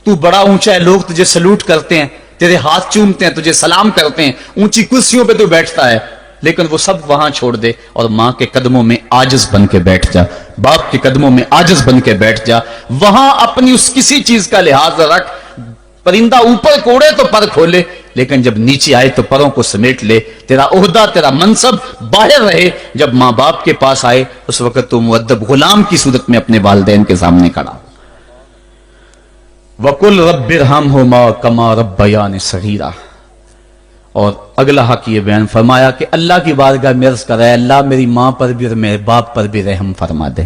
تو بڑا اونچا ہے، لوگ تجھے سلوٹ کرتے ہیں، تیرے ہاتھ چومتے ہیں، تجھے سلام کرتے ہیں، اونچی کرسیوں پہ تو بیٹھتا ہے، لیکن وہ سب وہاں چھوڑ دے اور ماں کے قدموں میں عاجز بن کے بیٹھ جا، باپ کے قدموں میں عاجز بن کے بیٹھ جا، وہاں اپنی اس کسی چیز کا لحاظ رکھ، پرندہ اوپر کوڑے تو پر کھولے، لیکن جب نیچے آئے تو پروں کو سمیٹ لے، تیرا عہدہ تیرا منصب باہر رہے، جب ماں باپ کے پاس آئے اس وقت تو مؤدب غلام کی صورت میں اپنے والدین کے سامنے کھڑا۔ وَقُلْ رَبِّ ارْحَمْهُمَا كَمَا رَبَّيَانِ صَغِيرًا، اور اگلا حق یہ بیان فرمایا کہ اللہ کی بارگاہ میں عرض کر رہا ہے اللہ میری ماں پر بھی اور میرے باپ پر بھی رحم فرما دے،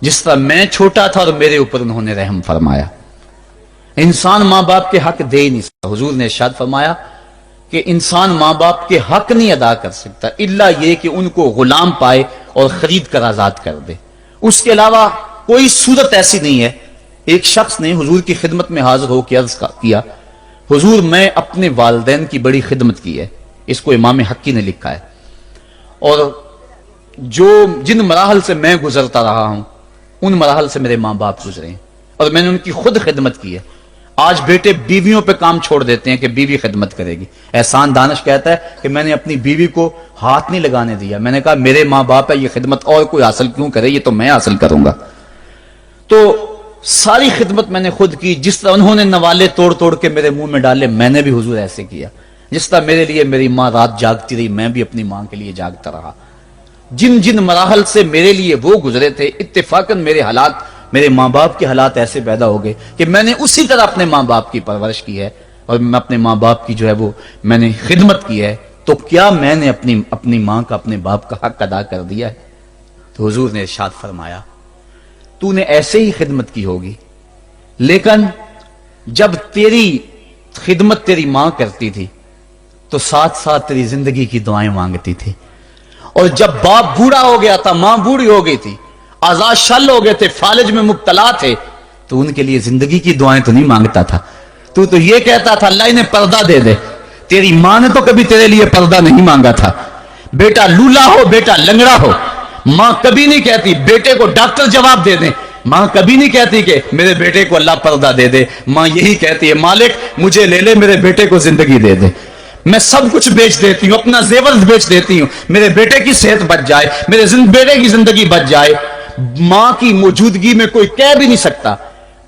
جس طرح میں چھوٹا تھا اور میرے اوپر انہوں نے رحم فرمایا۔ انسان ماں باپ کے حق دے ہی نہیں سکتا، حضور نے ارشاد فرمایا کہ انسان ماں باپ کے حق نہیں ادا کر سکتا الا یہ کہ ان کو غلام پائے اور خرید کر آزاد کر دے، اس کے علاوہ کوئی صورت ایسی نہیں ہے۔ ایک شخص نے حضور کی خدمت میں حاضر ہو کے عرض کیا حضور میں اپنے والدین کی بڑی خدمت کی ہے، اس کو امام حقی نے لکھا ہے، اور جن مراحل سے میں گزرتا رہا ہوں ان مراحل سے میرے ماں باپ گزرے ہیں اور میں نے ان کی خود خدمت کی ہے۔ آج بیٹے بیویوں پہ کام چھوڑ دیتے ہیں کہ بیوی خدمت کرے گی۔ احسان دانش کہتا ہے کہ میں نے اپنی بیوی کو ہاتھ نہیں لگانے دیا، میں نے کہا میرے ماں باپ ہے، یہ خدمت اور کوئی حاصل کیوں کرے، یہ تو میں حاصل کروں گا۔ تو ساری خدمت میں نے خود کی، جس طرح انہوں نے نوالے توڑ توڑ کے میرے منہ میں ڈالے میں نے بھی حضور ایسے کیا، جس طرح میرے لیے میری ماں رات جاگتی رہی میں بھی اپنی ماں کے لیے جاگتا رہا۔ جن مراحل سے میرے لیے وہ گزرے تھے اتفاقاً میرے حالات، میرے ماں باپ کے حالات ایسے پیدا ہو گئے کہ میں نے اسی طرح اپنے ماں باپ کی پرورش کی ہے اور میں اپنے ماں باپ کی جو ہے وہ میں نے خدمت کی ہے، تو کیا میں نے اپنی ماں کا اپنے باپ کا حق ادا کر دیا ہے؟ تو حضور نے ارشاد فرمایا تو نے ایسے ہی خدمت کی ہوگی، لیکن جب تیری خدمت تیری ماں کرتی تھی تو ساتھ ساتھ تیری زندگی کی دعائیں مانگتی تھی، اور جب باپ بوڑھا ہو گیا تھا، ماں بوڑھی ہو گئی تھی، آزاد شل ہو گئے تھے، فالج میں مبتلا تھے، تو ان کے لیے زندگی کی دعائیں تو نہیں مانگتا تھا، تو یہ کہتا تھا اللہ انہیں پردہ دے دے۔ تیری ماں نے تو کبھی تیرے لیے پردہ نہیں مانگا تھا، بیٹا لولا ہو بیٹا لنگڑا ہو، ماں کبھی نہیں کہتی بیٹے کو ڈاکٹر جواب دے دیں، ماں کبھی نہیں کہتی کہ میرے بیٹے کو اللہ پردہ دے دے، ماں یہی کہتی ہے مالک مجھے لے لے، میرے بیٹے کو زندگی دے دے، میں سب کچھ بیچ دیتی ہوں، اپنا زیور بیچ دیتی ہوں، میرے بیٹے کی صحت بچ جائے، میرے بیٹے کی زندگی بچ جائے۔ ماں کی موجودگی میں کوئی کہہ بھی نہیں سکتا،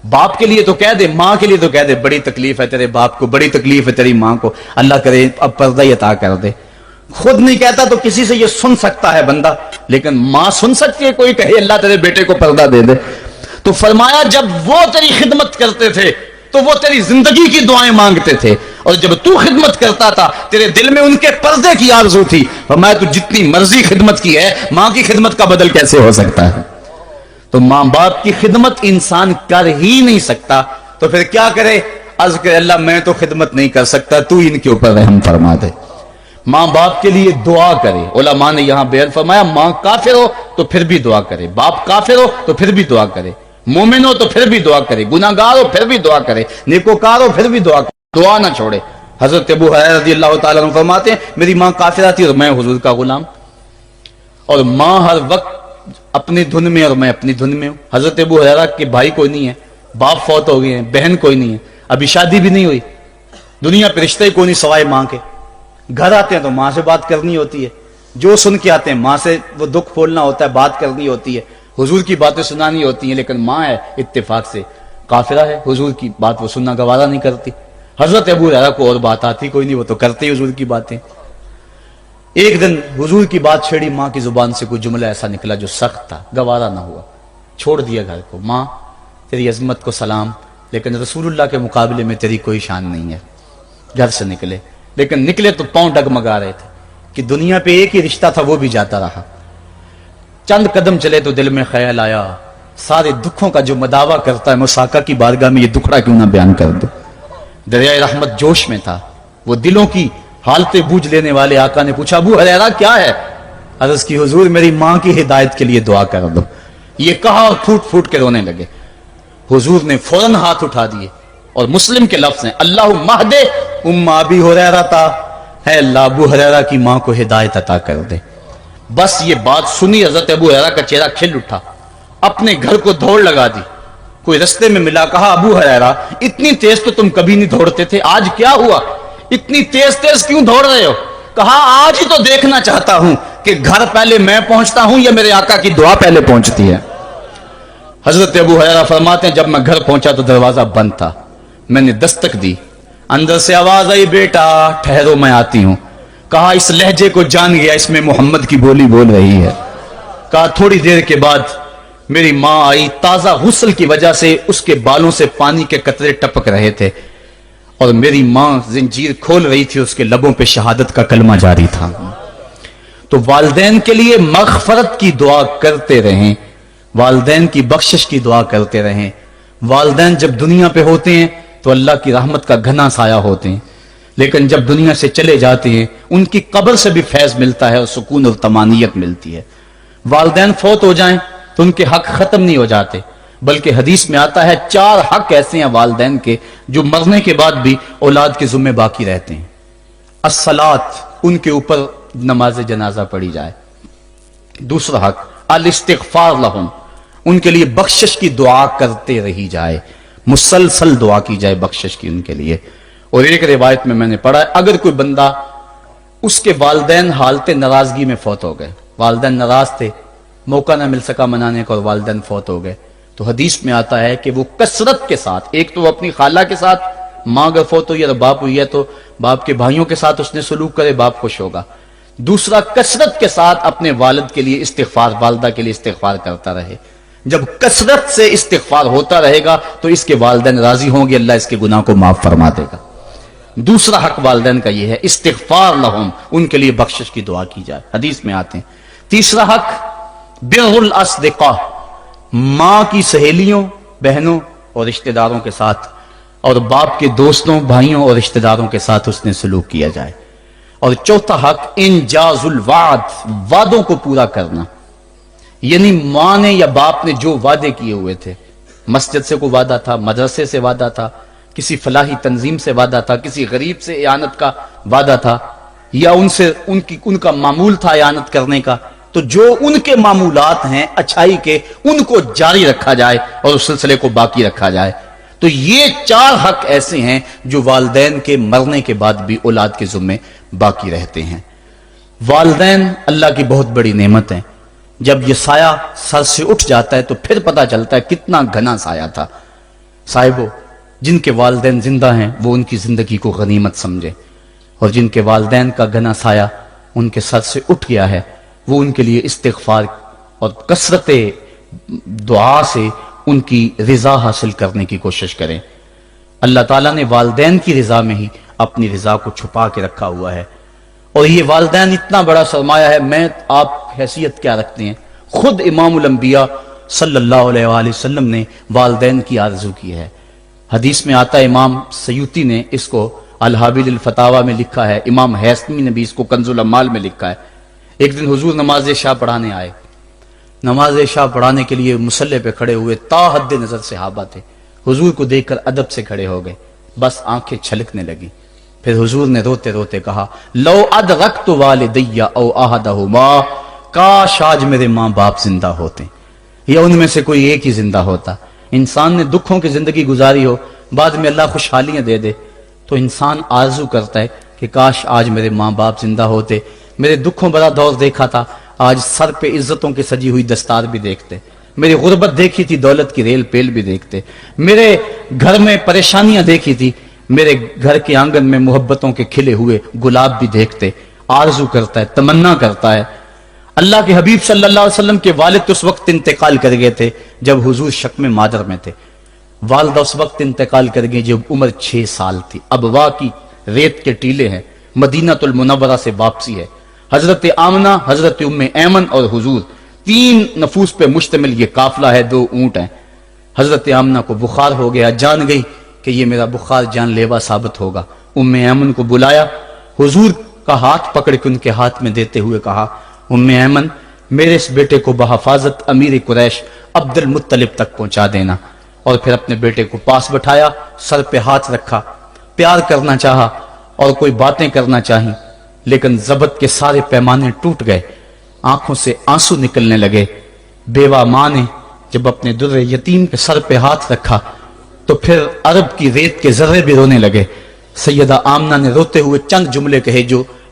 باپ کے لیے تو کہہ دے، ماں کے لیے تو کہہ دے بڑی تکلیف ہے تیرے باپ کو، بڑی تکلیف ہے تیری ماں کو، اللہ کرے اب پردہ ہی عطا کر دے۔ خود نہیں کہتا تو کسی سے یہ سن سکتا ہے بندہ، لیکن ماں سن سکتی ہے کوئی کہے اللہ تیرے بیٹے کو پردہ دے دے۔ تو فرمایا جب وہ تیری خدمت کرتے تھے تو وہ تیری زندگی کی دعائیں مانگتے تھے، اور جب تو خدمت کرتا تھا تیرے دل میں ان کے پردے کی آرزو تھی۔ فرمایا تو جتنی مرضی خدمت کی ہے ماں کی خدمت کا بدل کیسے ہو سکتا ہے؟ تو ماں باپ کی خدمت انسان کر ہی نہیں سکتا تو پھر کیا کرے؟ عرض کہ اللہ میں تو خدمت نہیں کر سکتا، تو ان کے اوپر رحم فرما دے۔ ماں باپ کے لیے دعا کرے، علماء نے یہاں بیان فرمایا ماں کافر ہو تو پھر بھی دعا کرے، باپ کافر ہو تو پھر بھی دعا کرے، مومن ہو تو پھر بھی دعا کرے، گناہگار ہو پھر بھی دعا کرے، نیکوکار ہو پھر بھی دعا کرے، دعا نہ چھوڑے۔ حضرت ابو ہریرہ رضی اللہ تعالیٰ عنہ فرماتے ہیں میری ماں کافرہ تھی اور میں حضور کا غلام، اور ماں ہر وقت اپنی دھن میں اور میں اپنی دھن میں ہوں۔ حضرت ابو ہریرہ کے بھائی کوئی نہیں ہے، باپ فوت ہو گئے ہیں، بہن کوئی نہیں ہے، ابھی شادی بھی نہیں ہوئی، دنیا پہ رشتے کوئی نہیں سوائے ماں کے، گھر آتے ہیں تو ماں سے بات کرنی ہوتی ہے، جو سن کے آتے ہیں ماں سے وہ دکھ کھولنا ہوتا ہے، بات کرنی ہوتی ہے، حضور کی باتیں سنانی ہوتی ہیں، لیکن ماں ہے اتفاق سے کافرہ ہے، حضور کی بات وہ سننا گوارا نہیں کرتی۔ حضرت ابو ہریرہ کو اور بات آتی کوئی نہیں، وہ تو کرتے ہی حضور کی باتیں۔ ایک دن حضور کی بات چھیڑی، ماں کی زبان سے کوئی جملہ ایسا نکلا جو سخت تھا، گوارا نہ ہوا، چھوڑ دیا گھر کو۔ ماں تیری عظمت کو سلام، لیکن رسول اللہ کے مقابلے میں تیری کوئی شان نہیں ہے۔ گھر سے نکلے، لیکن نکلے تو پاؤں ڈگمگا رہے تھے کہ دنیا پہ ایک ہی رشتہ تھا وہ بھی جاتا رہا۔ چند قدم چلے تو دل میں خیال آیا سارے دکھوں کا جو مداوع کرتا ہے میں آقا کی بارگاہ میں یہ دکھڑا کیوں نہ بیان کر دوں۔ دریائے رحمت جوش میں تھا، وہ دلوں کی حالتیں بوجھ لینے والے آقا نے پوچھا ابو ہریرہ کیا ہے؟ عرض کی حضور میری ماں کی ہدایت کے لیے دعا کر دو۔ یہ کہا اور پھوٹ پھوٹ کے رونے لگے۔ حضور نے فوراً ہاتھ اٹھا دیے اور مسلم کے لفظ ہیں اللہم اہد ام ابی ہریرہ تا، ہے اللہ ابو ہریرہ کی ماں کو ہدایت عطا کر دے۔ بس یہ بات سنی حضرت ابو ہریرہ کا چہرہ کھل اٹھا، اپنے گھر کو دوڑ لگا دی۔ کوئی رستے میں ملا، کہا ابو ہریرہ اتنی تیز تو تم کبھی نہیں دوڑتے تھے، آج کیا ہوا؟ اتنی تیز تیز کیوں دوڑ رہے ہو؟ کہا آج ہی تو دیکھنا چاہتا ہوں کہ گھر پہلے میں پہنچتا ہوں یا میرے آقا کی دعا پہلے پہنچتی ہے۔ حضرت ابو ہریرہ فرماتے ہیں جب میں گھر پہنچا تو دروازہ بند تھا، میں نے دستک دی، اندر سے آواز آئی بیٹا ٹھہرو میں آتی ہوں۔ کہا اس لہجے کو جان گیا، اس میں محمد کی بولی بول رہی ہے۔ کہا تھوڑی دیر کے بعد میری ماں آئی، تازہ غسل کی وجہ سے اس کے بالوں سے پانی کے قطرے ٹپک رہے تھے، اور میری ماں زنجیر کھول رہی تھی، اس کے لبوں پہ شہادت کا کلمہ جاری تھا۔ تو والدین کے لیے مغفرت کی دعا کرتے رہیں، والدین کی بخشش کی دعا کرتے رہیں۔ والدین جب دنیا پہ ہوتے ہیں تو اللہ کی رحمت کا گھنا سایہ ہوتے ہیں، لیکن جب دنیا سے چلے جاتے ہیں ان کی قبر سے بھی فیض ملتا ہے اور سکون اور طمانینت ملتی ہے۔ والدین فوت ہو جائیں تو ان کے حق ختم نہیں ہو جاتے، بلکہ حدیث میں آتا ہے 4 حق ایسے ہیں والدین کے جو مرنے کے بعد بھی اولاد کے ذمہ باقی رہتے ہیں۔ الصلاۃ، ان کے اوپر نماز جنازہ پڑھی جائے۔ دوسرا حق الاستغفار لہم، ان کے لیے بخشش کی دعا کرتے رہی جائے، مسلسل دعا کی جائے بخشش کی ان کے لیے۔ اور ایک روایت میں نے پڑھا ہے اگر کوئی بندہ اس کے والدین حالت ناراضگی میں فوت ہو گئے، والدین ناراض تھے، موقع نہ مل سکا منانے کا اور والدین فوت ہو گئے، تو حدیث میں آتا ہے کہ وہ کثرت کے ساتھ، ایک تو وہ اپنی خالہ کے ساتھ، ماں اگر فوت ہوئی ہے تو باپ ہوئی ہے تو باپ کے بھائیوں کے ساتھ اس نے سلوک کرے، باپ خوش ہوگا۔ دوسرا کثرت کے ساتھ اپنے والد کے لیے استغفار، والدہ کے لیے استغفار کرتا رہے۔ جب کثرت سے استغفار ہوتا رہے گا تو اس کے والدین راضی ہوں گے، اللہ اس کے گناہ کو معاف فرما دے گا۔ دوسرا حق والدین کا یہ ہے استغفار لہم، ان کے لیے بخشش کی دعا کی جائے، حدیث میں آتے ہیں۔ تیسرا حق بر الاصدقاء، ماں کی سہیلیوں، بہنوں اور رشتہ داروں کے ساتھ، اور باپ کے دوستوں، بھائیوں اور رشتہ داروں کے ساتھ اس نے سلوک کیا جائے۔ اور چوتھا حق انجاز الوعد، وعدوں کو پورا کرنا، یعنی ماں نے یا باپ نے جو وعدے کیے ہوئے تھے، مسجد سے کوئی وعدہ تھا، مدرسے سے وعدہ تھا، کسی فلاحی تنظیم سے وعدہ تھا، کسی غریب سے اعانت کا وعدہ تھا، یا ان کا معمول تھا اعانت کرنے کا، تو جو ان کے معمولات ہیں اچھائی کے ان کو جاری رکھا جائے اور اس سلسلے کو باقی رکھا جائے۔ تو یہ 4 حق ایسے ہیں جو والدین کے مرنے کے بعد بھی اولاد کے ذمے باقی رہتے ہیں۔ والدین اللہ کی بہت بڑی نعمت ہیں، جب یہ سایہ سر سے اٹھ جاتا ہے تو پھر پتہ چلتا ہے کتنا گھنا سایہ تھا۔ صاحبو، جن کے والدین زندہ ہیں وہ ان کی زندگی کو غنیمت سمجھے، اور جن کے والدین کا گھنا سایہ ان کے سر سے اٹھ گیا ہے وہ ان کے لیے استغفار اور کثرت دعا سے ان کی رضا حاصل کرنے کی کوشش کریں۔ اللہ تعالیٰ نے والدین کی رضا میں ہی اپنی رضا کو چھپا کے رکھا ہوا ہے، اور یہ والدین اتنا بڑا سرمایہ ہے۔ میں آپ حیثیت کیا رکھتے ہیں؟ خود امام الانبیاء صلی اللہ علیہ وآلہ وسلم نے والدین کی آرزو کی ہے۔ حدیث میں آتا ہے، امام سیوطی نے اس کو الحابیل الفتاوی میں لکھا ہے، امام حیثمی نے بھی اس کو کنز الامال میں لکھا ہے۔ ایک دن حضور نماز عشاء پڑھانے آئے، نماز عشاء پڑھانے کے لیے مصلی پہ کھڑے ہوئے، تا حد نظر صحابہ تھے، حضور کو دیکھ کر ادب سے کھڑے ہو گئے، بس آنکھیں چھلکنے لگی۔ پھر حضور نے روتے روتے کہا، لو ادرکت والدی او احدہما، کاش آج میرے ماں باپ زندہ ہوتے یا ان میں سے کوئی ایک ہی زندہ ہوتا۔ انسان نے دکھوں کی زندگی گزاری ہو، بعد میں اللہ خوشحالیاں دے دے تو انسان آرزو کرتا ہے کہ کاش آج میرے ماں باپ زندہ ہوتے، میرے دکھوں بڑا دور دیکھا تھا، آج سر پہ عزتوں کی سجی ہوئی دستار بھی دیکھتے، میری غربت دیکھی تھی، دولت کی ریل پیل بھی دیکھتے، میرے گھر میں پریشانیاں دیکھی تھی، میرے گھر کے آنگن میں محبتوں کے کھلے ہوئے گلاب بھی دیکھتے۔ آرزو کرتا ہے، تمنا کرتا ہے۔ اللہ کے حبیب صلی اللہ علیہ وسلم کے والد اس وقت انتقال کر گئے تھے جب حضور شکم مادر میں تھے، والدہ اس وقت انتقال کر گئی جب عمر 6 سال تھی۔ ابوا کی ریت کے ٹیلے ہیں، مدینہ المنورہ سے واپسی ہے، حضرت آمنہ، حضرت ام ایمن اور حضور، 3 نفوس پہ مشتمل یہ قافلہ ہے، 2 اونٹ ہیں۔ حضرت آمنہ کو بخار ہو گیا، جان گئی کہ یہ میرا بخار جان لیوا ثابت ہوگا۔ ام ایمن کو بلایا، حضور کا ہاتھ پکڑ کے ان کے ہاتھ میں دیتے ہوئے کہا، ام ایمن میرے اس بیٹے کو بحفاظت امیر قریش عبد المطلب تک پہنچا دینا۔ اور پھر اپنے بیٹے کو پاس بٹھایا، سر پہ ہاتھ رکھا، پیار کرنا چاہا اور کوئی باتیں کرنا چاہیں، لیکن ضبط کے سارے پیمانے ٹوٹ گئے، آنکھوں سے آنسو نکلنے لگے۔ بیوہ ماں نے جب اپنے در یتیم کے سر پہ ہاتھ رکھا تو پھر عرب کی ریت کے ذرے بھی رونے لگے۔ سیدہ آمنہ نے روتے ہوئے چند جملے کہے جو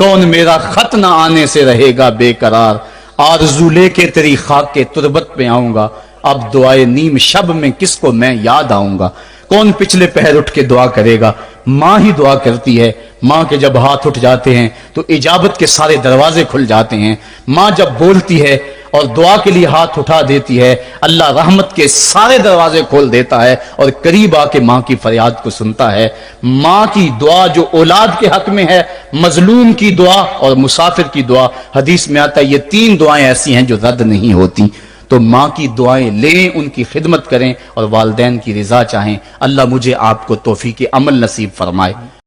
کون میرا خط نہ آنے سے رہے گا بے قرار، آرزو لے کے تیری خاک کے تربت پہ آؤں گا، اب دعائے نیم شب میں کس کو میں یاد آؤں گا، کون پچھلے پہر اٹھ کے دعا کرے گا، ماں ہی دعا کرتی ہے، ماں کے جب ہاتھ اٹھ جاتے ہیں تو اجابت کے سارے دروازے کھل جاتے ہیں، ماں جب بولتی ہے اور دعا کے لیے ہاتھ اٹھا دیتی ہے، اللہ رحمت کے سارے دروازے کھول دیتا ہے اور قریب آ کے ماں کی فریاد کو سنتا ہے۔ ماں کی دعا جو اولاد کے حق میں ہے، مظلوم کی دعا اور مسافر کی دعا، حدیث میں آتا ہے یہ تین دعائیں ایسی ہیں جو رد نہیں ہوتی۔ تو ماں کی دعائیں لیں، ان کی خدمت کریں اور والدین کی رضا چاہیں۔ اللہ مجھے آپ کو توفیق عمل نصیب فرمائے۔